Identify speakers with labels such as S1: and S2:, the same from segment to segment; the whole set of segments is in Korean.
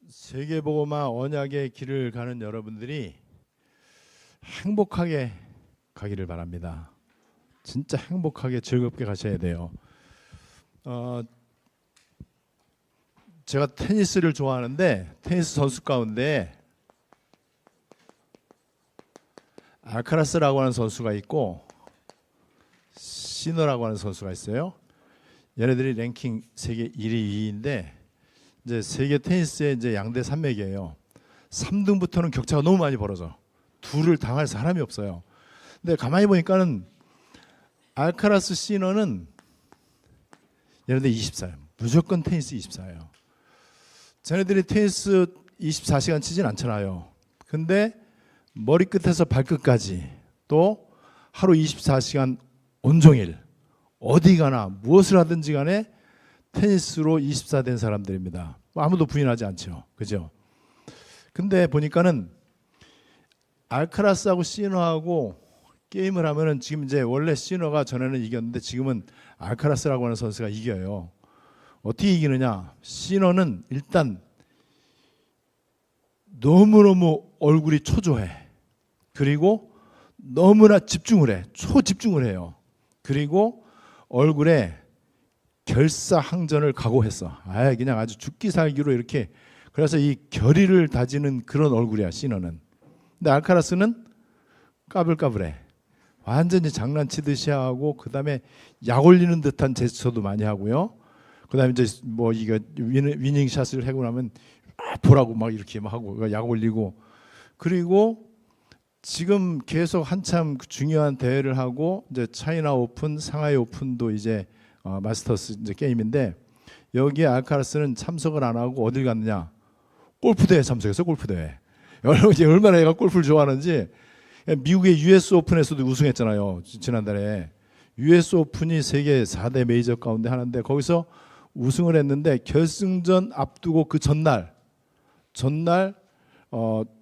S1: 세계복음화 언약의 길을 가는 여러분들이 행복하게 가기를 바랍니다. 진짜 행복하게 즐겁게 가셔야 돼요. 제가 테니스를 좋아하는데 테니스 선수 가운데 알카라스라고 하는 선수가 있고 시너라고 하는 선수가 있어요. 얘네들이 랭킹 세계 1위, 2위인데 이제 세계 테니스의 이제 양대 산맥이에요. 3등부터는 격차가 너무 많이 벌어져. 둘을 당할 사람이 없어요. 근데 가만히 보니까는 알카라스 시너는 얘네들 24예요. 무조건 테니스 24예요. 쟤네들이 테니스 24시간 치진 않잖아요. 근데 머리끝에서 발끝까지 또 하루 24시간 온종일 어디 가나 무엇을 하든지 간에 테니스로 24 된 사람들입니다. 아무도 부인하지 않죠. 그죠? 근데 보니까는 알카라스하고 시너하고 게임을 하면은 지금 이제 원래 시너가 전에는 이겼는데 지금은 알카라스라고 하는 선수가 이겨요. 어떻게 이기느냐? 시너는 일단 너무너무 얼굴이 초조해. 그리고 너무나 집중을 해. 초집중을 해요. 그리고 얼굴에 결사항전을 각오했어. 그냥 아주 죽기 살기로 이렇게. 그래서 이 결의를 다지는 그런 얼굴이야, 시너는. 근데 알카라스는 까불까불해. 완전히 장난치듯이 하고, 그 다음에 약 올리는 듯한 제스처도 많이 하고요. 그 다음에 이제 뭐 이거 위닝샷을 하고 나면 보라고 막 이렇게 막 하고 약 올리고. 그리고 지금 계속 한참 중요한 대회를 하고 이제 차이나 오픈, 상하이 오픈도 이제 마스터스 이제 게임인데 여기에 알카라스는 참석을 안 하고 어딜 갔느냐? 골프 대회 참석했어. 골프 대회. 여러분 이제 얼마나 얘가 골프를 좋아하는지. 미국의 US 오픈에서도 우승했잖아요. 지난달에. US 오픈이 세계 4대 메이저 가운데 하나인데 거기서 우승을 했는데 결승전 앞두고 그 전날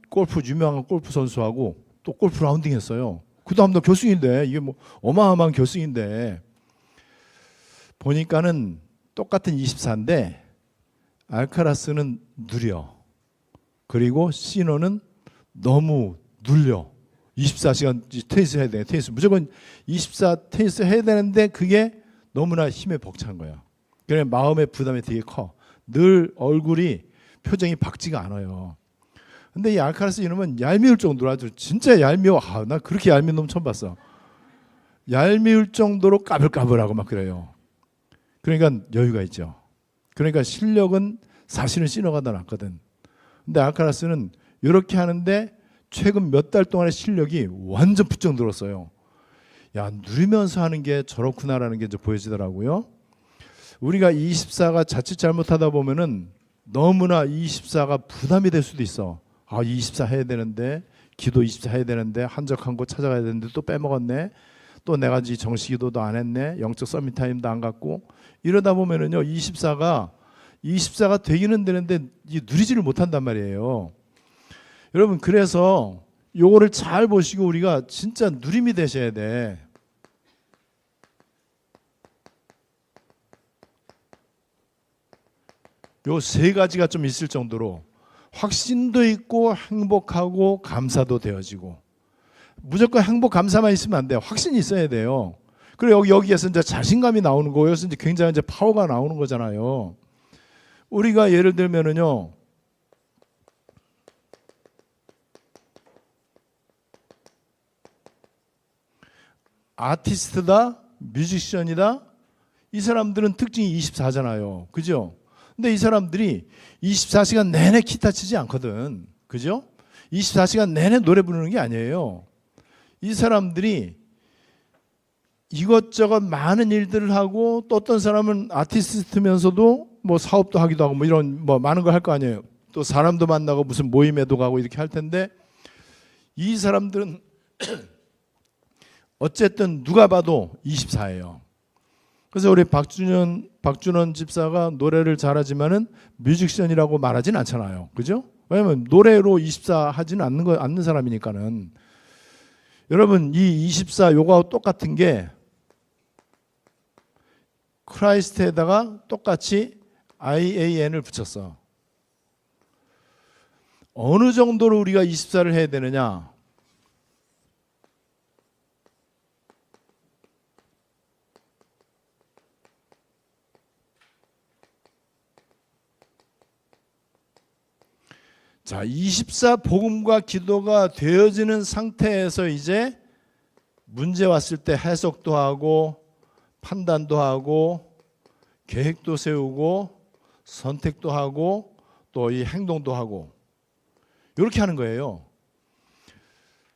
S1: 골프 유명한 골프 선수하고 또 골프 라운딩 했어요. 그 다음날 결승인데 이게 뭐 어마어마한 결승인데 보니까는 똑같은 24인데 알카라스는 느려. 그리고 시너는 너무 눌려. 24시간 테니스 해야 돼. 테니스 무조건 24 테니스 해야 되는데 그게 너무나 힘에 벅찬 거야. 그래 마음의 부담이 되게 커. 늘 얼굴이 표정이 밝지가 않아요. 근데 이 알카라스 이놈은 얄미울 정도로 아주 진짜 얄미워. 나 그렇게 얄미운 놈 처음 봤어. 얄미울 정도로 까불까불하고 막 그래요. 그러니까 여유가 있죠. 그러니까 실력은 사실은 시너가 더 낫거든. 근데 알카라스는 이렇게 하는데 최근 몇 달 동안의 실력이 완전 부쩍 늘었어요. 야, 누리면서 하는 게 저렇구나라는 게 이제 보여지더라고요. 우리가 24가 자칫 잘못하다 보면은 너무나 24가 부담이 될 수도 있어. 24 해야 되는데, 기도 24 해야 되는데, 한적한 곳 찾아가야 되는데 또 빼먹었네. 또 내가 정시기도도 안 했네. 영적 서밋 타임도 안 갔고. 이러다 보면은요, 24가 되기는 되는데 누리지를 못한단 말이에요. 여러분 그래서 요거를 잘 보시고 우리가 진짜 누림이 되셔야 돼. 요 세 가지가 좀 있을 정도로 확신도 있고 행복하고 감사도 되어지고. 무조건 행복 감사만 있으면 안 돼요. 확신이 있어야 돼요. 그리고 여기에서 이제 자신감이 나오는 거예요. 여기서 이제 굉장히 이제 파워가 나오는 거잖아요. 우리가 예를 들면은요. 아티스트다, 뮤지션이다. 이 사람들은 특징이 24잖아요. 그죠? 근데 이 사람들이 24시간 내내 기타 치지 않거든. 그죠? 24시간 내내 노래 부르는 게 아니에요. 이 사람들이 이것저것 많은 일들을 하고 또 어떤 사람은 아티스트면서도 뭐 사업도 하기도 하고 뭐 이런 뭐 많은 걸 할 거 아니에요. 또 사람도 만나고 무슨 모임에도 가고 이렇게 할 텐데 이 사람들은 어쨌든 누가 봐도 24예요. 그래서 우리 박준원 집사가 노래를 잘하지만은 뮤직션이라고 말하진 않잖아요. 그죠? 왜냐면 노래로 24 하지는 않는 사람이니까는. 여러분 이 24 요거하고 똑같은 게 크라이스트에다가 똑같이 IAN을 붙였어. 어느 정도로 우리가 24를 해야 되느냐? 자, 24 복음과 기도가 되어지는 상태에서 이제 문제 왔을 때 해석도 하고 판단도 하고 계획도 세우고 선택도 하고 또 이 행동도 하고 이렇게 하는 거예요.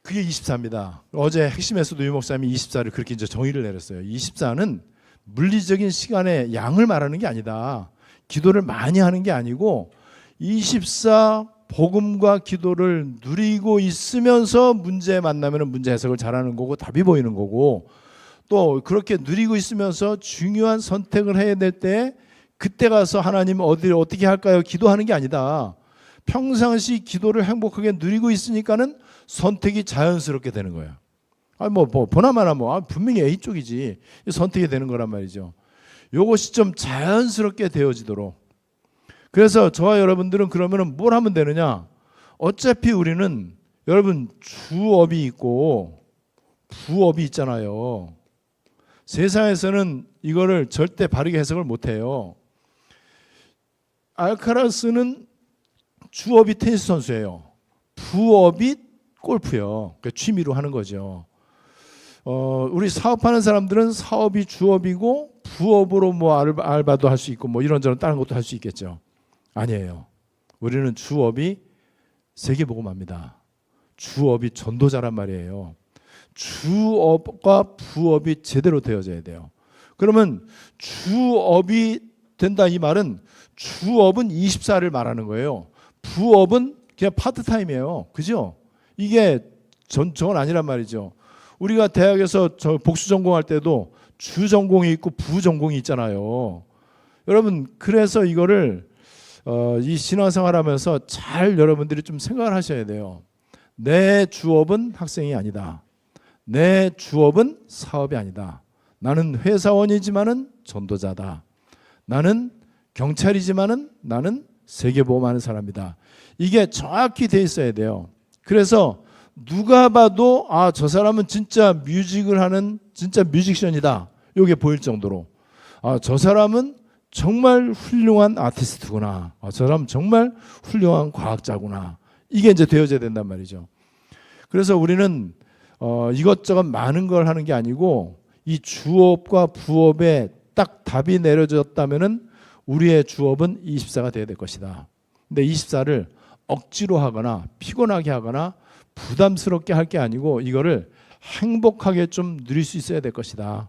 S1: 그게 24입니다. 어제 핵심에서도 유 목사님이 24를 그렇게 이제 정의를 내렸어요. 24는 물리적인 시간의 양을 말하는 게 아니다. 기도를 많이 하는 게 아니고 24 복음과 기도를 누리고 있으면서 문제 만나면 문제 해석을 잘하는 거고 답이 보이는 거고, 또 그렇게 누리고 있으면서 중요한 선택을 해야 될 때 그때 가서 하나님 어떻게 할까요? 기도하는 게 아니다. 평상시 기도를 행복하게 누리고 있으니까는 선택이 자연스럽게 되는 거예요. 보나마나 분명히 A 쪽이지. 선택이 되는 거란 말이죠. 요것이 좀 자연스럽게 되어지도록. 그래서 저와 여러분들은 그러면 뭘 하면 되느냐? 어차피 우리는 여러분 주업이 있고 부업이 있잖아요. 세상에서는 이거를 절대 바르게 해석을 못해요. 알카라스는 주업이 테니스 선수예요. 부업이 골프요. 그러니까 취미로 하는 거죠. 우리 사업하는 사람들은 사업이 주업이고 부업으로 알바도 할 수 있고 이런저런 다른 것도 할 수 있겠죠. 아니에요. 우리는 주업이 세계복음화입니다. 주업이 전도자란 말이에요. 주업과 부업이 제대로 되어져야 돼요. 그러면 주업이 된다 이 말은 주업은 24를 말하는 거예요. 부업은 그냥 파트타임이에요. 그죠? 이게 저건 아니란 말이죠. 우리가 대학에서 복수 전공할 때도 주 전공이 있고 부 전공이 있잖아요. 여러분 그래서 이거를 이 신앙생활하면서 잘 여러분들이 좀 생각을 하셔야 돼요. 내 주업은 학생이 아니다. 내 주업은 사업이 아니다. 나는 회사원이지만은 전도자다. 나는 경찰이지만은 나는 세계보험하는 사람이다. 이게 정확히 돼 있어야 돼요. 그래서 누가 봐도 저 사람은 진짜 뮤직을 하는 진짜 뮤지션이다. 이게 보일 정도로 저 사람은 정말 훌륭한 아티스트구나. 저 사람은 정말 훌륭한 과학자구나. 이게 이제 되어져야 된단 말이죠. 그래서 우리는 이것저것 많은 걸 하는 게 아니고 이 주업과 부업에 딱 답이 내려졌다면은 우리의 주업은 24가 돼야 될 것이다. 근데 24를 억지로 하거나 피곤하게 하거나 부담스럽게 할 게 아니고 이거를 행복하게 좀 누릴 수 있어야 될 것이다.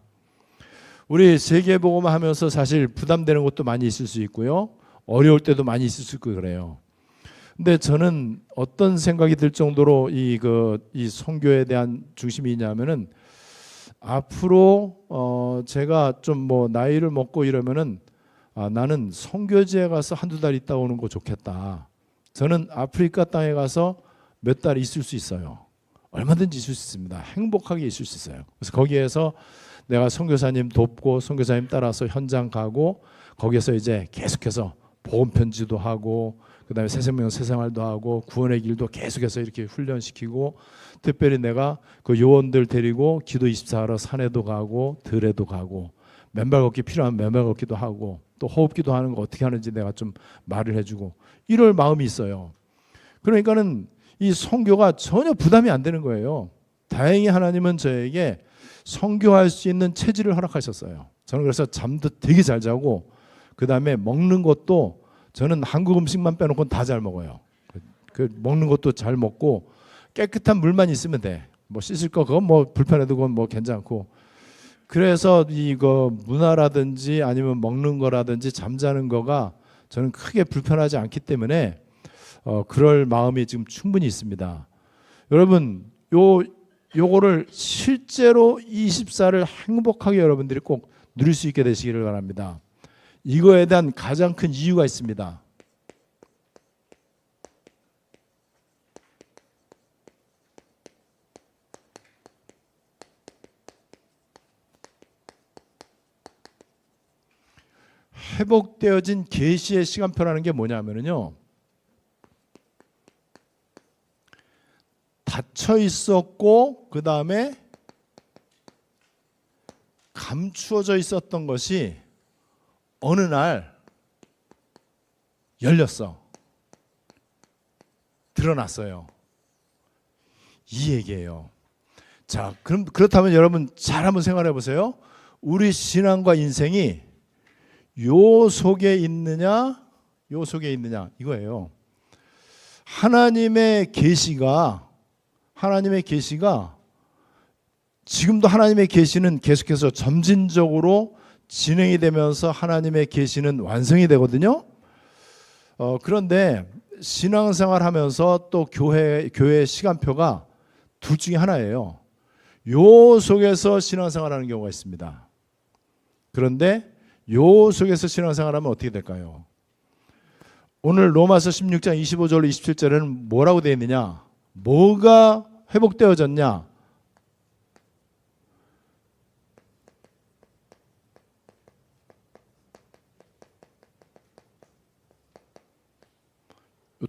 S1: 우리 세계복음화 하면서 사실 부담되는 것도 많이 있을 수 있고요. 어려울 때도 많이 있을 수 있고 그래요. 근데 저는 어떤 생각이 들 정도로 이 선교에 대한 중심이 있냐면은 앞으로 제가 좀 나이를 먹고 이러면은 나는 선교지에 가서 한두 달 있다 오는 거 좋겠다. 저는 아프리카 땅에 가서 몇 달 있을 수 있어요. 얼마든지 있을 수 있습니다. 행복하게 있을 수 있어요. 그래서 거기에서 내가 선교사님 돕고 선교사님 따라서 현장 가고 거기에서 이제 계속해서 복음 편지도 하고 그다음에 새생명 새생활도 하고 구원의 길도 계속해서 이렇게 훈련시키고 특별히 내가 그 요원들 데리고 기도 24하러 산에도 가고 들에도 가고 맨발 걷기 필요하면 맨발 걷기도 하고 또 호흡기도 하는 거 어떻게 하는지 내가 좀 말을 해주고 이럴 마음이 있어요. 그러니까는 이 선교가 전혀 부담이 안 되는 거예요. 다행히 하나님은 저에게 선교할 수 있는 체질을 허락하셨어요. 저는 그래서 잠도 되게 잘 자고 그 다음에 먹는 것도 저는 한국 음식만 빼놓고는 다 잘 먹어요. 그 먹는 것도 잘 먹고 깨끗한 물만 있으면 돼. 씻을 거 그건 불편해도 그건 괜찮고. 그래서 이거 문화라든지 아니면 먹는 거라든지 잠자는 거가 저는 크게 불편하지 않기 때문에 그럴 마음이 지금 충분히 있습니다. 여러분 요거를 실제로 24를 행복하게 여러분들이 꼭 누릴 수 있게 되시기를 바랍니다. 이거에 대한 가장 큰 이유가 있습니다. 회복되어진 계시의 시간표라는 게 뭐냐면요. 닫혀 있었고 그 다음에 감추어져 있었던 것이 어느 날 열렸어. 드러났어요. 이 얘기예요. 자, 그럼 그렇다면 여러분 잘 한번 생각해 보세요. 우리 신앙과 인생이 요 속에 있느냐, 요 속에 있느냐 이거예요. 하나님의 계시가 지금도 하나님의 계시는 계속해서 점진적으로 진행이 되면서 하나님의 계시는 완성이 되거든요. 그런데 신앙생활 하면서 또 교회 시간표가 둘 중에 하나예요. 요 속에서 신앙생활 하는 경우가 있습니다. 그런데 요 속에서 신앙생활 하면 어떻게 될까요? 오늘 로마서 16장 25절로 27절에는 뭐라고 되어 있느냐? 뭐가 회복되어졌냐?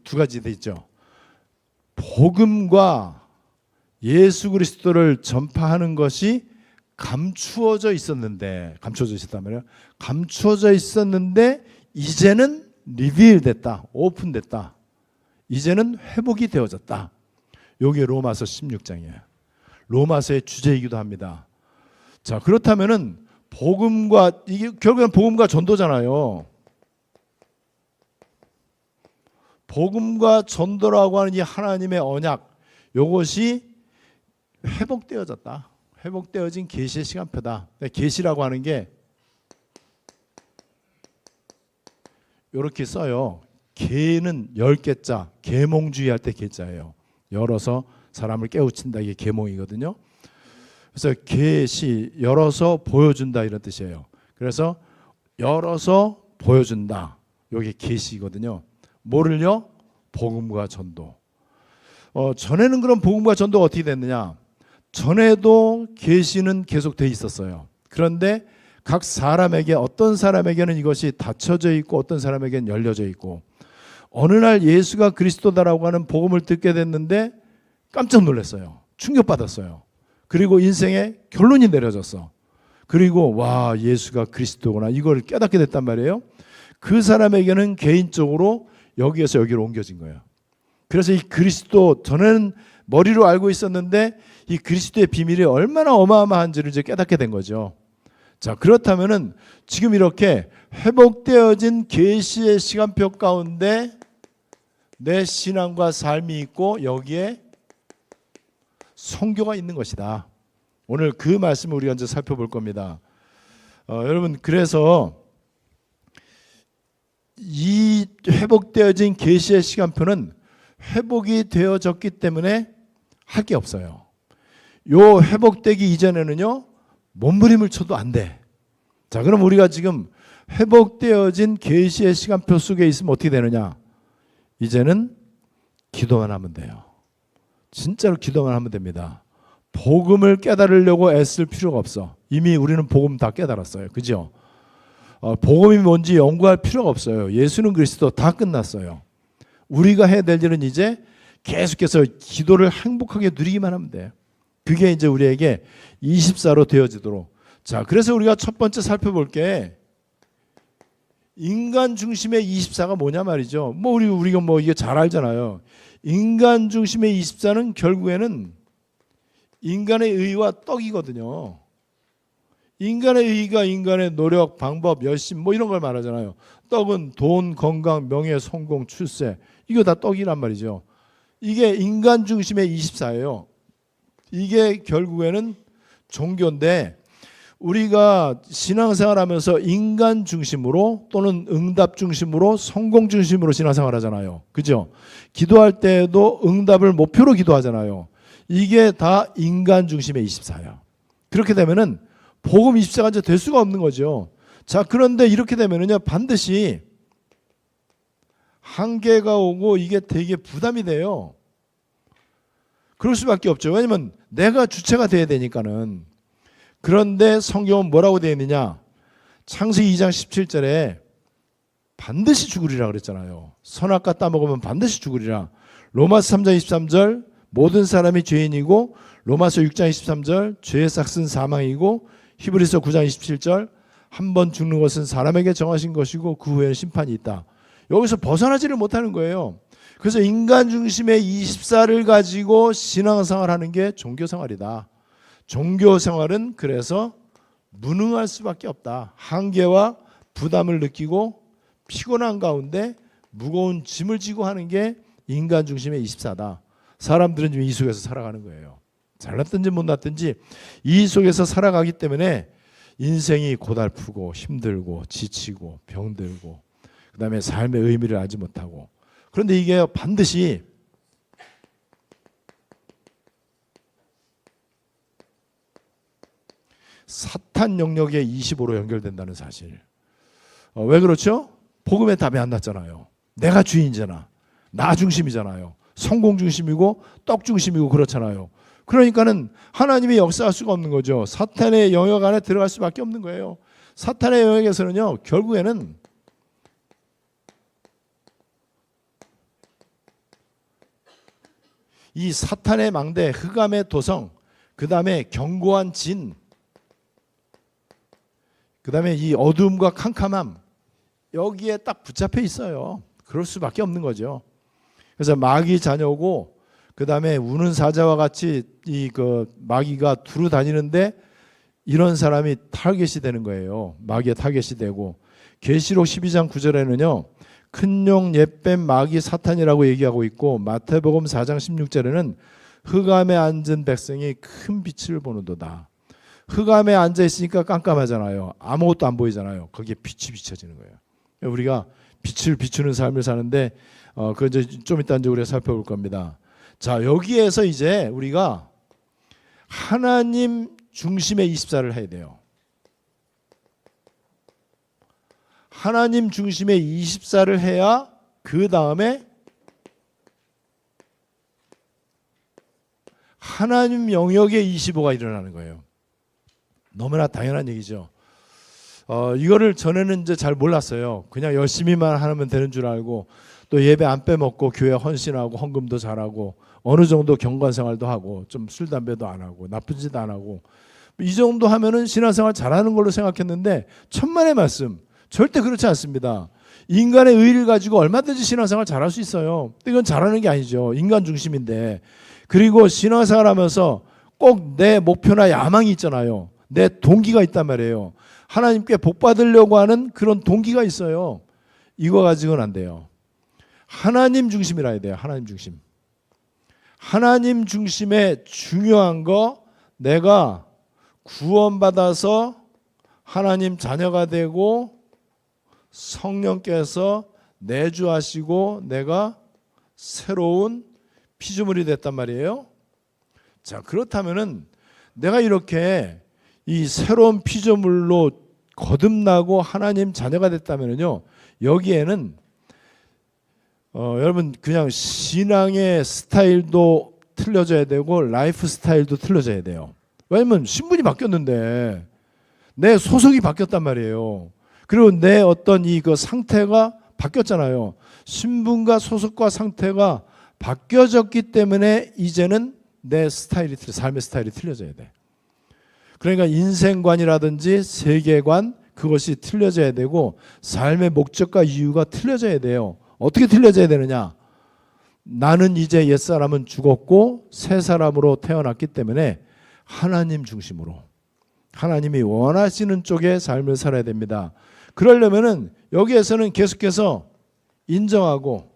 S1: 두 가지 돼 있죠. 복음과 예수 그리스도를 전파하는 것이 감추어져 있었단 말이에요. 감추어져 있었는데 이제는 리빌됐다, 오픈됐다. 이제는 회복이 되어졌다. 이게 로마서 16장이에요. 로마서의 주제이기도 합니다. 자, 그렇다면은 이게 결국엔 복음과 전도잖아요. 복음과 전도라고 하는 이 하나님의 언약, 이것이 회복되어졌다. 회복되어진 계시의 시간표다. 계시라고 하는 게 이렇게 써요. 계는 10개자, 계몽주의 할 때 계자예요. 열어서 사람을 깨우친다, 이게 계몽이거든요. 그래서 계시, 열어서 보여준다 이런 뜻이에요. 그래서 열어서 보여준다, 이게 계시거든요. 뭐를요? 복음과 전도. 전에는 그럼 복음과 전도가 어떻게 됐느냐? 전에도 계시는 계속 돼 있었어요. 그런데 각 사람에게, 어떤 사람에게는 이것이 닫혀져 있고 어떤 사람에게는 열려져 있고, 어느 날 예수가 그리스도다라고 하는 복음을 듣게 됐는데 깜짝 놀랐어요. 충격받았어요. 그리고 인생의 결론이 내려졌어. 그리고 와, 예수가 그리스도구나, 이걸 깨닫게 됐단 말이에요. 그 사람에게는 개인적으로 여기에서 여기로 옮겨진 거예요. 그래서 이 그리스도, 전에는 머리로 알고 있었는데 이 그리스도의 비밀이 얼마나 어마어마한지를 이제 깨닫게 된 거죠. 자, 그렇다면은 지금 이렇게 회복되어진 계시의 시간표 가운데 내 신앙과 삶이 있고 여기에 선교가 있는 것이다. 오늘 그 말씀을 우리가 이제 살펴볼 겁니다. 여러분, 그래서 이 회복되어진 계시의 시간표는 회복이 되어졌기 때문에 할 게 없어요. 요 회복되기 이전에는요, 몸부림을 쳐도 안 돼. 자, 그럼 우리가 지금 회복되어진 계시의 시간표 속에 있으면 어떻게 되느냐? 이제는 기도만 하면 돼요. 진짜로 기도만 하면 됩니다. 복음을 깨달으려고 애쓸 필요가 없어. 이미 우리는 복음 다 깨달았어요. 그죠? 복음이 뭔지 연구할 필요가 없어요. 예수는 그리스도, 다 끝났어요. 우리가 해야 될 일은 이제 계속해서 기도를 행복하게 누리기만 하면 돼요. 그게 이제 우리에게 24로 되어지도록. 자, 그래서 우리가 첫 번째 살펴볼 게 인간 중심의 24가 뭐냐 말이죠. 우리가 이게 잘 알잖아요. 인간 중심의 24는 결국에는 인간의 의와 떡이거든요. 인간의 의가 인간의 노력, 방법, 열심 이런 걸 말하잖아요. 떡은 돈, 건강, 명예, 성공, 출세, 이거 다 떡이란 말이죠. 이게 인간 중심의 24예요. 이게 결국에는 종교인데, 우리가 신앙생활 하면서 인간 중심으로 또는 응답 중심으로, 성공 중심으로 신앙생활 하잖아요. 그죠? 기도할 때에도 응답을 목표로 기도하잖아요. 이게 다 인간 중심의 24야. 그렇게 되면은 복음 24가 이제 될 수가 없는 거죠. 자, 그런데 이렇게 되면은요, 반드시 한계가 오고 이게 되게 부담이 돼요. 그럴 수밖에 없죠. 왜냐면 내가 주체가 돼야 되니까는. 그런데 성경은 뭐라고 되어 있느냐? 창세기 2장 17절에 반드시 죽으리라 그랬잖아요. 선악과 따먹으면 반드시 죽으리라. 로마서 3장 23절 모든 사람이 죄인이고 로마서 6장 23절 죄의 삭은 사망이고 히브리서 9장 27절 한 번 죽는 것은 사람에게 정하신 것이고 그 후에는 심판이 있다. 여기서 벗어나지를 못하는 거예요. 그래서 인간 중심의 24를 가지고 신앙생활하는 게 종교생활이다. 종교생활은 그래서 무능할 수밖에 없다. 한계와 부담을 느끼고 피곤한 가운데 무거운 짐을 지고 하는 게 인간 중심의 24다. 사람들은 지금 이 속에서 살아가는 거예요. 잘났든지 못났든지 이 속에서 살아가기 때문에 인생이 고달프고 힘들고 지치고 병들고 그 다음에 삶의 의미를 알지 못하고. 그런데 이게 반드시 사탄 영역의 25로 연결된다는 사실. 왜 그렇죠? 복음의 답이 안 났잖아요. 내가 주인이잖아. 나 중심이잖아요. 성공 중심이고 떡 중심이고 그렇잖아요. 그러니까는 하나님이 역사할 수가 없는 거죠. 사탄의 영역 안에 들어갈 수밖에 없는 거예요. 사탄의 영역에서는요, 결국에는 이 사탄의 망대, 흑암의 도성, 그 다음에 견고한 진, 그 다음에 이 어두움과 캄캄함, 여기에 딱 붙잡혀 있어요. 그럴 수밖에 없는 거죠. 그래서 마귀 자녀고, 그 다음에 우는 사자와 같이 이 그 마귀가 두루 다니는데 이런 사람이 타겟이 되는 거예요. 마귀의 타겟이 되고, 계시록 12장 9절에는요 큰 용 옛뱀 마귀 사탄이라고 얘기하고 있고, 마태복음 4장 16절에는 흑암에 앉은 백성이 큰 빛을 보는도다. 흑암에 앉아 있으니까 깜깜하잖아요. 아무것도 안 보이잖아요. 거기에 빛이 비춰지는 거예요. 우리가 빛을 비추는 삶을 사는데 그거 이제 좀 이따 이제 우리가 살펴볼 겁니다. 자, 여기에서 이제 우리가 하나님 중심의 24를 해야 돼요. 하나님 중심의 24를 해야 그 다음에 하나님 영역의 25가 일어나는 거예요. 너무나 당연한 얘기죠. 이거를 전에는 이제 잘 몰랐어요. 그냥 열심히만 하면 되는 줄 알고, 또 예배 안 빼먹고 교회 헌신하고 헌금도 잘하고 어느 정도 경건생활도 하고 좀 술 담배도 안 하고 나쁜 짓 안 하고 이 정도 하면은 신앙생활 잘하는 걸로 생각했는데, 천만의 말씀, 절대 그렇지 않습니다. 인간의 의의를 가지고 얼마든지 신앙생활 잘할 수 있어요. 이건 잘하는 게 아니죠. 인간 중심인데. 그리고 신앙생활 하면서 꼭 내 목표나 야망이 있잖아요. 내 동기가 있단 말이에요. 하나님께 복 받으려고 하는 그런 동기가 있어요. 이거 가지고는 안 돼요. 하나님 중심이라 해야 돼요. 하나님 중심. 하나님 중심의 중요한 거, 내가 구원받아서 하나님 자녀가 되고 성령께서 내주하시고 내가 새로운 피조물이 됐단 말이에요. 자, 그렇다면은 내가 이렇게 이 새로운 피조물로 거듭나고 하나님 자녀가 됐다면요, 여기에는 여러분 그냥 신앙의 스타일도 틀려져야 되고 라이프 스타일도 틀려져야 돼요. 왜냐면 신분이 바뀌었는데 내 소속이 바뀌었단 말이에요. 그리고 내 어떤 이 그 상태가 바뀌었잖아요. 신분과 소속과 상태가 바뀌어졌기 때문에 이제는 내 스타일이, 삶의 스타일이 틀려져야 돼. 그러니까 인생관이라든지 세계관, 그것이 틀려져야 되고 삶의 목적과 이유가 틀려져야 돼요. 어떻게 틀려져야 되느냐? 나는 이제 옛사람은 죽었고 새 사람으로 태어났기 때문에 하나님 중심으로, 하나님이 원하시는 쪽의 삶을 살아야 됩니다. 그러려면은 여기에서는 계속해서 인정하고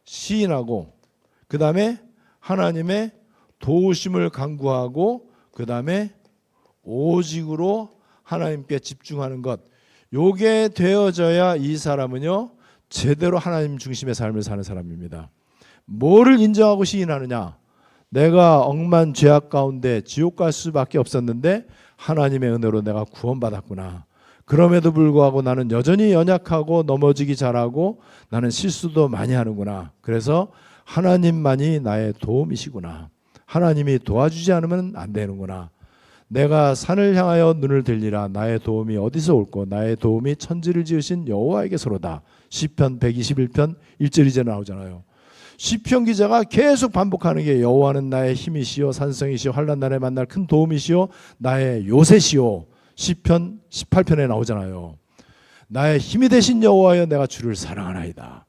S1: 시인하고, 그 다음에 하나님의 도우심을 간구하고, 그 다음에 오직으로 하나님께 집중하는 것, 요게 되어져야 이 사람은요 제대로 하나님 중심의 삶을 사는 사람입니다. 뭐를 인정하고 시인하느냐? 내가 억만 죄악 가운데 지옥 갈 수밖에 없었는데 하나님의 은혜로 내가 구원받았구나. 그럼에도 불구하고 나는 여전히 연약하고 넘어지기 잘하고 나는 실수도 많이 하는구나. 그래서 하나님만이 나의 도움이시구나. 하나님이 도와주지 않으면 안 되는구나. 내가 산을 향하여 눈을 들리라. 나의 도움이 어디서 올꼬? 나의 도움이 천지를 지으신 여호와에게서로다. 시편 121편 1절 2절 나오잖아요. 시편 기자가 계속 반복하는 게 여호와는 나의 힘이시요 산성이시요 환난 날에 만날 큰 도움이시요 나의 요새시요. 시편 18편에 나오잖아요. 나의 힘이 되신 여호와여 내가 주를 사랑하나이다.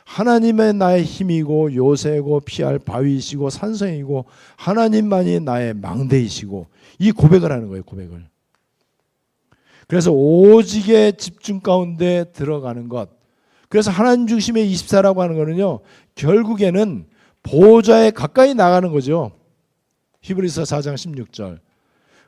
S1: 하나님의 나의 힘이고 요새고 피할 바위이시고 산성이고 하나님만이 나의 망대이시고, 이 고백을 하는 거예요. 고백을. 그래서 오직의 집중 가운데 들어가는 것. 그래서 하나님 중심의 24라고 하는 거는요, 결국에는 보호자에 가까이 나가는 거죠. 히브리서 4장 16절.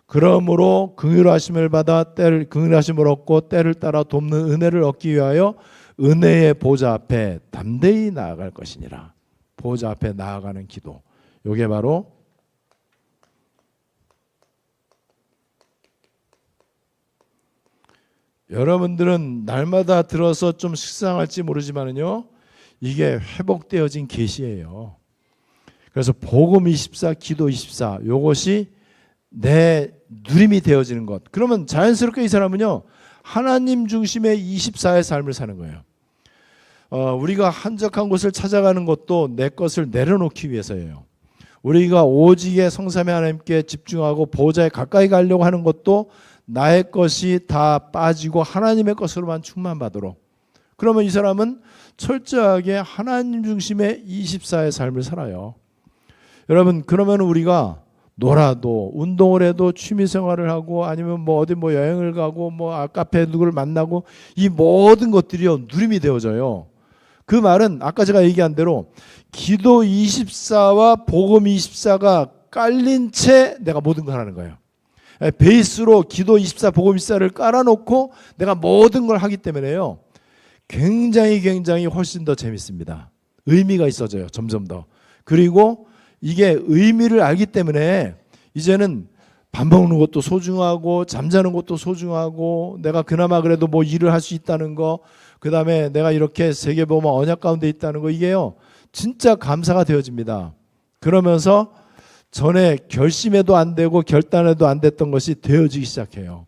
S1: 그러므로 긍휼하심을 받아 긍휼하심을 얻고 때를 따라 돕는 은혜를 얻기 위하여 은혜의 보좌 앞에 담대히 나아갈 것이니라. 보좌 앞에 나아가는 기도. 이게 바로 여러분들은 날마다 들어서 좀 식상할지 모르지만은요, 이게 회복되어진 계시예요. 그래서 복음 24, 기도 24, 이것이 내 누림이 되어지는 것. 그러면 자연스럽게 이 사람은요, 하나님 중심의 24의 삶을 사는 거예요. 우리가 한적한 곳을 찾아가는 것도 내 것을 내려놓기 위해서예요. 우리가 오직의 성삼위 하나님께 집중하고 보호자에 가까이 가려고 하는 것도 나의 것이 다 빠지고 하나님의 것으로만 충만받도록. 그러면 이 사람은 철저하게 하나님 중심의 24의 삶을 살아요. 여러분, 그러면 우리가 놀아도 운동을 해도 취미생활을 하고 아니면 뭐 어디 뭐 여행을 가고 뭐 카페 누구를 만나고 이 모든 것들이요 누림이 되어져요. 그 말은 아까 제가 얘기한 대로 기도 24와 복음 24가 깔린 채 내가 모든 걸 하는 거예요. 베이스로 기도 24, 복음 24를 깔아놓고 내가 모든 걸 하기 때문에요, 굉장히 훨씬 더 재밌습니다. 의미가 있어져요. 점점 더. 그리고 이게 의미를 알기 때문에 이제는 밥 먹는 것도 소중하고 잠자는 것도 소중하고 내가 그나마 그래도 뭐 일을 할 수 있다는 거, 그 다음에 내가 이렇게 세계보험 언약 가운데 있다는 거, 이게요 진짜 감사가 되어집니다. 그러면서 전에 결심해도 안 되고 결단해도 안 됐던 것이 되어지기 시작해요.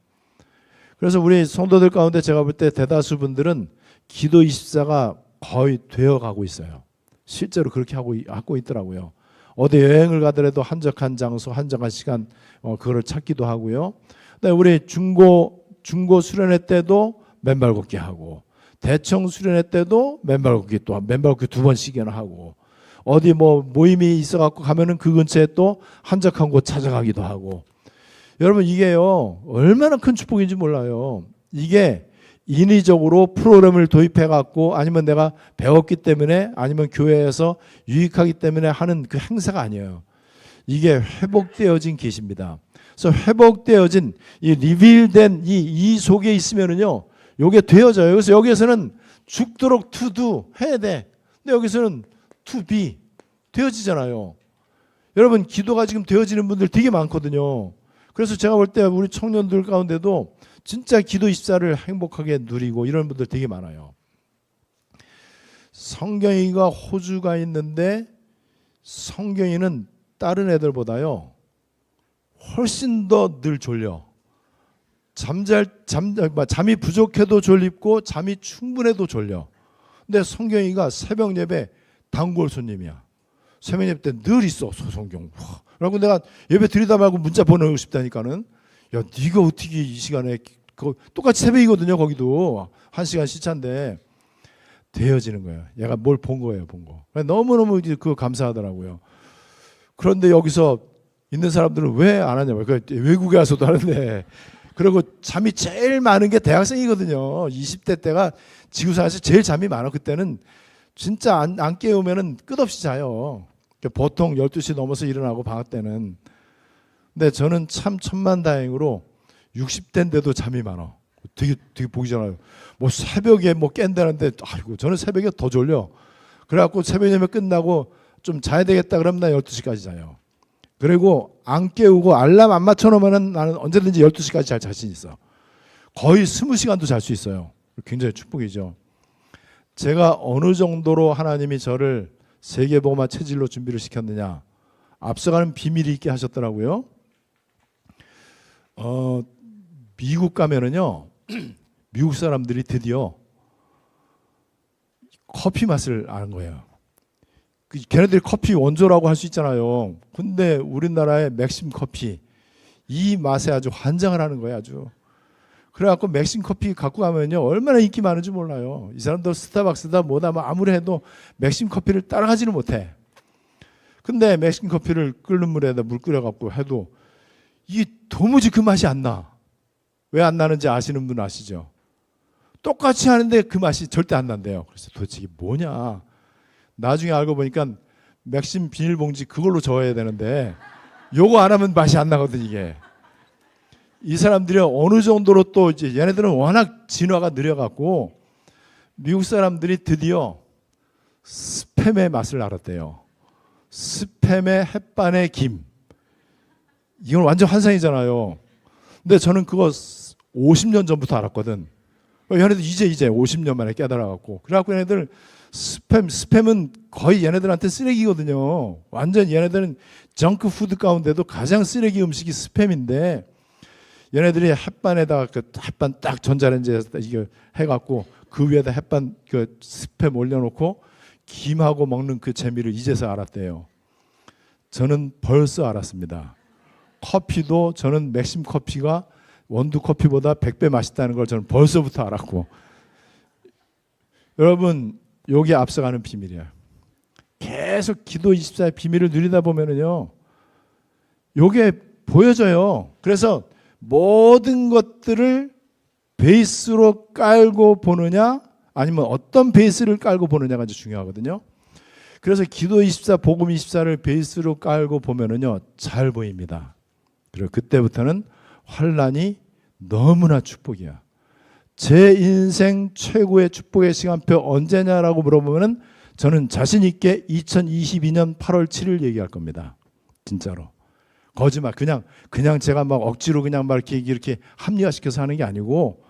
S1: 그래서 우리 성도들 가운데 제가 볼 때 대다수 분들은 기도 24가 거의 되어가고 있어요. 실제로 그렇게 하고 있더라고요. 어디 여행을 가더라도 한적한 장소, 한적한 시간 그거를 찾기도 하고요. 우리 중고 수련회 때도 맨발 걷기 하고, 대청 수련회 때도 맨발 걷기, 또 맨발 걷기 2번씩이나 하고, 어디 뭐 모임이 있어갖고 가면은 그 근처에 또 한적한 곳 찾아가기도 하고. 여러분, 이게요 얼마나 큰 축복인지 몰라요. 이게 인위적으로 프로그램을 도입해갖고 아니면 내가 배웠기 때문에 아니면 교회에서 유익하기 때문에 하는 그 행사가 아니에요. 이게 회복되어진 계시입니다. 그래서 회복되어진 이 리빌된 이 속에 있으면은요, 요게 되어져요. 그래서 여기에서는 죽도록 to do 해야 돼. 근데 여기서는 to be 되어지잖아요. 여러분, 기도가 지금 되어지는 분들 되게 많거든요. 그래서 제가 볼 때 우리 청년들 가운데도 진짜 기도 24를 행복하게 누리고 이런 분들 되게 많아요. 성경이가 호주가 있는데 성경이는 다른 애들보다요 훨씬 더 늘 졸려. 잠이 부족해도 졸립고 잠이 충분해도 졸려. 근데 성경이가 새벽 예배 단골 손님이야. 새벽 예배 때 늘 있어 성경. 그리고 내가 예배 드리다 말고 문자 보내고 싶다니까는, 야 네가 어떻게 이 시간에, 똑같이 새벽이거든요. 거기도 1시간 시차인데 되어지는 거예요. 얘가 뭘 본 거예요. 본 거. 너무너무 그거 감사하더라고요. 그런데 여기서 있는 사람들은 왜 안 하냐고요. 외국에 와서도 하는데. 그리고 잠이 제일 많은 게 대학생이거든요. 20대 때가 지구상에서 제일 잠이 많아. 그때는 진짜 안 깨우면은 끝없이 자요. 보통 12시 넘어서 일어나고 방학 때는. 근데 저는 참 천만다행으로 60대인데도 잠이 많아. 되게 보기 좋아요. 뭐 새벽에 뭐 깬다는데, 아이고 저는 새벽에 더 졸려. 그래갖고 새벽 예배 끝나고 좀 자야 되겠다 그러면 나 12시까지 자요. 그리고 안 깨우고 알람 안 맞춰놓으면 나는 언제든지 12시까지 잘 자신 있어. 거의 20시간도 잘 수 있어요. 굉장히 축복이죠. 제가 어느 정도로 하나님이 저를 세계복음화 체질로 준비를 시켰느냐, 앞서가는 비밀이 있게 하셨더라고요. 미국 가면은요 미국 사람들이 드디어 커피 맛을 아는 거예요. 걔네들이 커피 원조라고 할 수 있잖아요. 근데 우리나라의 맥심 커피 이 맛에 아주 환장을 하는 거예요. 아주. 그래갖고 맥심 커피 갖고 가면요 얼마나 인기 많은지 몰라요. 이 사람도 스타벅스다 뭐다 뭐 아무리 해도 맥심 커피를 따라가지는 못해. 근데 맥심 커피를 끓는 물에다 물 끓여갖고 해도 이게 도무지 그 맛이 안 나. 왜 안 나는지 아시는 분 아시죠? 똑같이 하는데 그 맛이 절대 안 난대요. 그래서 도대체 이게 뭐냐. 나중에 알고 보니까 맥심 비닐봉지 그걸로 저어야 되는데 요거 안 하면 맛이 안 나거든 이게. 이 사람들이 어느 정도로 또 이제 얘네들은 워낙 진화가 느려갖고 미국 사람들이 드디어 스팸의 맛을 알았대요. 스팸의 햇반의 김. 이건 완전 환상이잖아요. 근데 저는 그거 50년 전부터 알았거든. 얘네들 이제 50년 만에 깨달아갖고. 그래갖고 얘네들 스팸은 거의 얘네들한테 쓰레기거든요. 완전 얘네들은 정크푸드 가운데도 가장 쓰레기 음식이 스팸인데 얘네들이 햇반에다가 그 햇반 딱 전자레인지에서 이거 해갖고 그 위에다 햇반 그 스팸 올려놓고 김하고 먹는 그 재미를 이제서 알았대요. 저는 벌써 알았습니다. 커피도 저는 맥심 커피가 원두 커피보다 100배 맛있다는 걸 저는 벌써부터 알았고 여러분 여기에 앞서가는 비밀이에요. 계속 기도 24의 비밀을 누리다 보면은요 요게 보여져요. 그래서 모든 것들을 베이스로 깔고 보느냐 아니면 어떤 베이스를 깔고 보느냐가 아주 중요하거든요. 그래서 기도 24, 복음 24를 베이스로 깔고 보면은요 잘 보입니다. 그리고 그때부터는 환란이 너무나 축복이야. 제 인생 최고의 축복의 시간표 언제냐라고 물어보면은 저는 자신 있게 2022년 8월 7일 얘기할 겁니다. 진짜로. 거짓말. 그냥 제가 막 억지로 그냥 막 이렇게 합리화시켜서 하는 게 아니고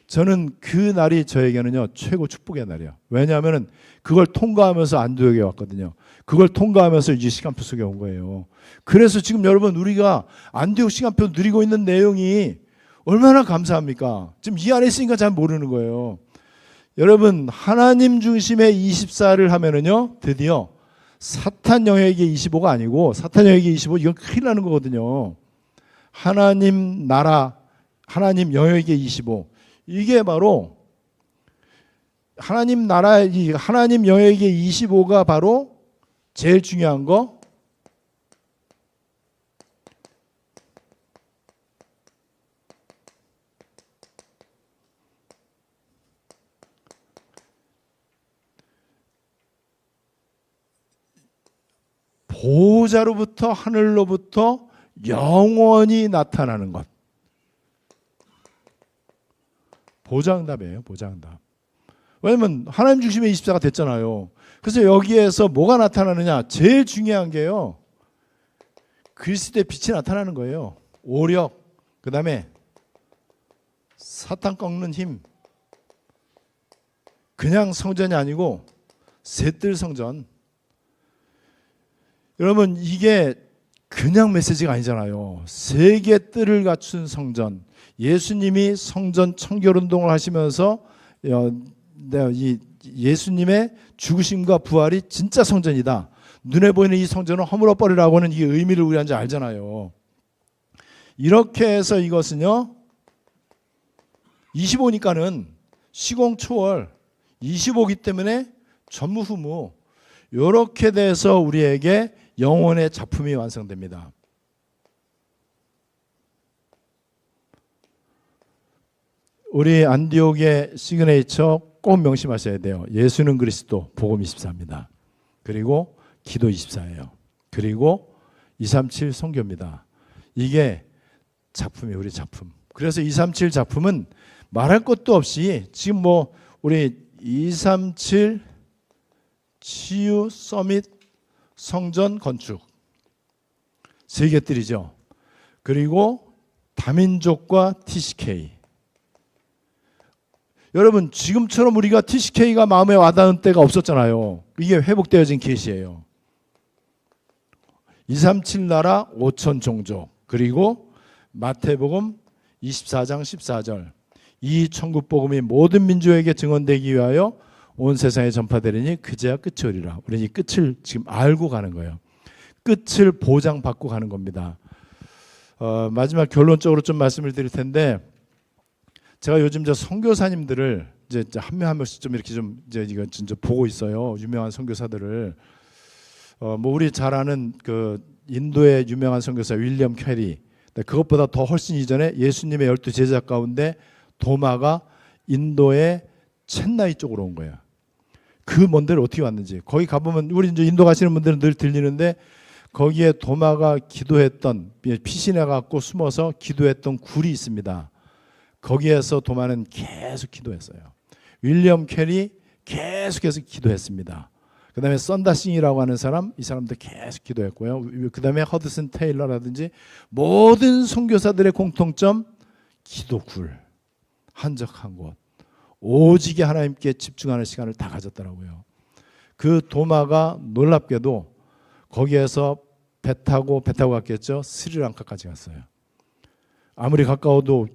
S1: 저는 그 날이 저에게는요 최고 축복의 날이에요. 왜냐하면은 그걸 통과하면서 안디옥에 왔거든요. 그걸 통과하면서 이 시간표 속에 온 거예요. 그래서 지금 여러분 우리가 안디옥 시간표 누리고 있는 내용이 얼마나 감사합니까? 지금 이 안에 있으니까 잘 모르는 거예요. 여러분 하나님 중심의 24를 하면은요 드디어 사탄 영역의 25가 아니고 사탄 영역의 25 이건 큰일 나는 거거든요. 하나님 나라 하나님 영역의 25 이게 바로 하나님 나라 하나님 영역의 25가 바로 제일 중요한 거 보호자로부터 하늘로부터 영원히 나타나는 것. 보장답이에요. 보장답. 왜냐면 하나님 중심의 24가 됐잖아요. 그래서 여기에서 뭐가 나타나느냐. 제일 중요한 게요. 그리스도의 빛이 나타나는 거예요. 오력. 그 다음에 사탄 꺾는 힘. 그냥 성전이 아니고 셋들 성전. 여러분 이게 그냥 메시지가 아니잖아요. 세계 뜰을 갖춘 성전. 예수님이 성전 청결운동을 하시면서 이 예수님의 죽으심과 부활이 진짜 성전이다. 눈에 보이는 이 성전을 허물어버리라고 하는 이 의미를 우리한테 알잖아요. 이렇게 해서 이것은요 25니까는 시공초월 25기 때문에 전무후무 이렇게 돼서 우리에게 영혼의 작품이 완성됩니다. 우리 안디옥의 시그네이처 꼭 명심하셔야 돼요. 예수는 그리스도 복음 24입니다. 그리고 기도 24예요. 그리고 237 선교입니다. 이게 작품이에요. 우리 작품. 그래서 237 작품은 말할 것도 없이 지금 뭐 우리 237 치유 서밋 성전 건축 세 개들이죠. 그리고 다민족과 TCK. 여러분 지금처럼 우리가 TCK가 마음에 와닿는 때가 없었잖아요. 이게 회복되어진 계시예요. 237 나라 5천 종족. 그리고 마태복음 24장 14절. 이 천국 복음이 모든 민족에게 증언되기 위하여 온 세상에 전파되리니 그제야 끝이 오리라. 우리는 이 끝을 지금 알고 가는 거예요. 끝을 보장받고 가는 겁니다. 마지막 결론적으로 좀 말씀을 드릴 텐데, 제가 요즘 저 선교사님들을 이제 한 명 한 명씩 좀 이렇게 좀 이제 이거 진짜 보고 있어요. 유명한 선교사들을. 뭐 우리 잘 아는 그 인도의 유명한 선교사 윌리엄 캐리. 그것보다 더 훨씬 이전에 예수님의 12 제자 가운데 도마가 인도의 첸나이 쪽으로 온 거예요. 그 먼 데를 어떻게 왔는지. 거기 가보면 우리 이제 인도 가시는 분들은 늘 들리는데, 거기에 도마가 기도했던, 피신해 갖고 숨어서 기도했던 굴이 있습니다. 거기에서 도마는 계속 기도했어요. 윌리엄 캐리 계속해서 기도했습니다. 그 다음에 썬다싱이라고 하는 사람, 이 사람도 계속 기도했고요. 그 다음에 허드슨 테일러라든지 모든 선교사들의 공통점, 기도굴, 한적한 곳, 오직에 하나님께 집중하는 시간을 다 가졌더라고요. 그 도마가 놀랍게도 거기에서 배 타고 갔겠죠. 스리랑카까지 갔어요. 아무리 가까워도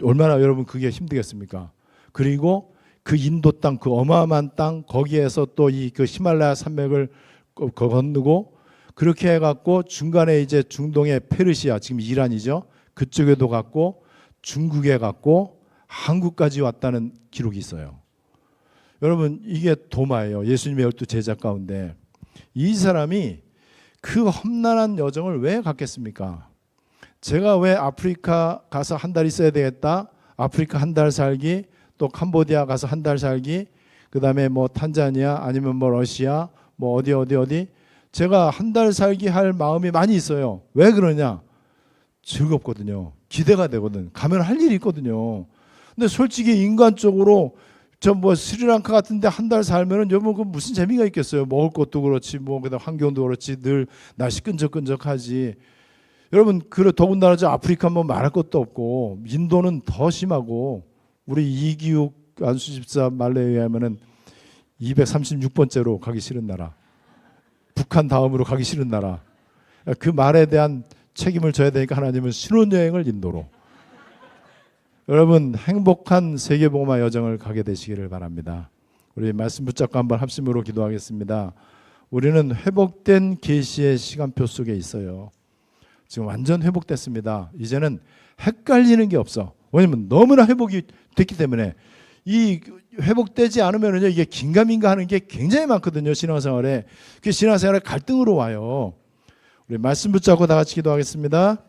S1: 얼마나 여러분 그게 힘들겠습니까? 그리고 그 인도 땅, 그 어마어마한 땅, 거기에서 또 이 그 히말라야 산맥을 건너고, 그렇게 해갖고 중간에 이제 중동의 페르시아, 지금 이란이죠. 그쪽에도 갔고, 중국에 갔고, 한국까지 왔다는 기록이 있어요. 여러분, 이게 도마예요. 예수님의 12 제자 가운데. 이 사람이 그 험난한 여정을 왜 갔겠습니까? 제가 왜 아프리카 가서 한 달 있어야 되겠다, 아프리카 한 달 살기, 또 캄보디아 가서 한 달 살기, 그 다음에 뭐 탄자니아 아니면 뭐 러시아 뭐 어디 제가 한 달 살기 할 마음이 많이 있어요. 왜 그러냐? 즐겁거든요. 기대가 되거든. 가면 할 일이 있거든요. 근데 솔직히 인간적으로 저 뭐 스리랑카 같은데 한 달 살면은 여러분 그 무슨 재미가 있겠어요? 먹을 것도 그렇지, 뭐 그다음 환경도 그렇지, 늘 날씨 끈적끈적하지. 여러분 더군다나 저 아프리카 뭐 말할 것도 없고, 인도는 더 심하고, 우리 이기욱 안수 집사 말에 의하면은 236번째로 가기 싫은 나라, 북한 다음으로 가기 싫은 나라. 그 말에 대한 책임을 져야 되니까 하나님은 신혼여행을 인도로. 여러분 행복한 세계복음화 여정을 가게 되시기를 바랍니다. 우리 말씀 붙잡고 한번 합심으로 기도하겠습니다. 우리는 회복된 계시의 시간표 속에 있어요. 지금 완전 회복됐습니다. 이제는 헷갈리는 게 없어. 왜냐면 너무나 회복이 됐기 때문에. 이 회복되지 않으면 이게 긴가민가 하는 게 굉장히 많거든요. 신앙생활에. 그 신앙생활에 갈등으로 와요. 우리 말씀 붙잡고 다 같이 기도하겠습니다.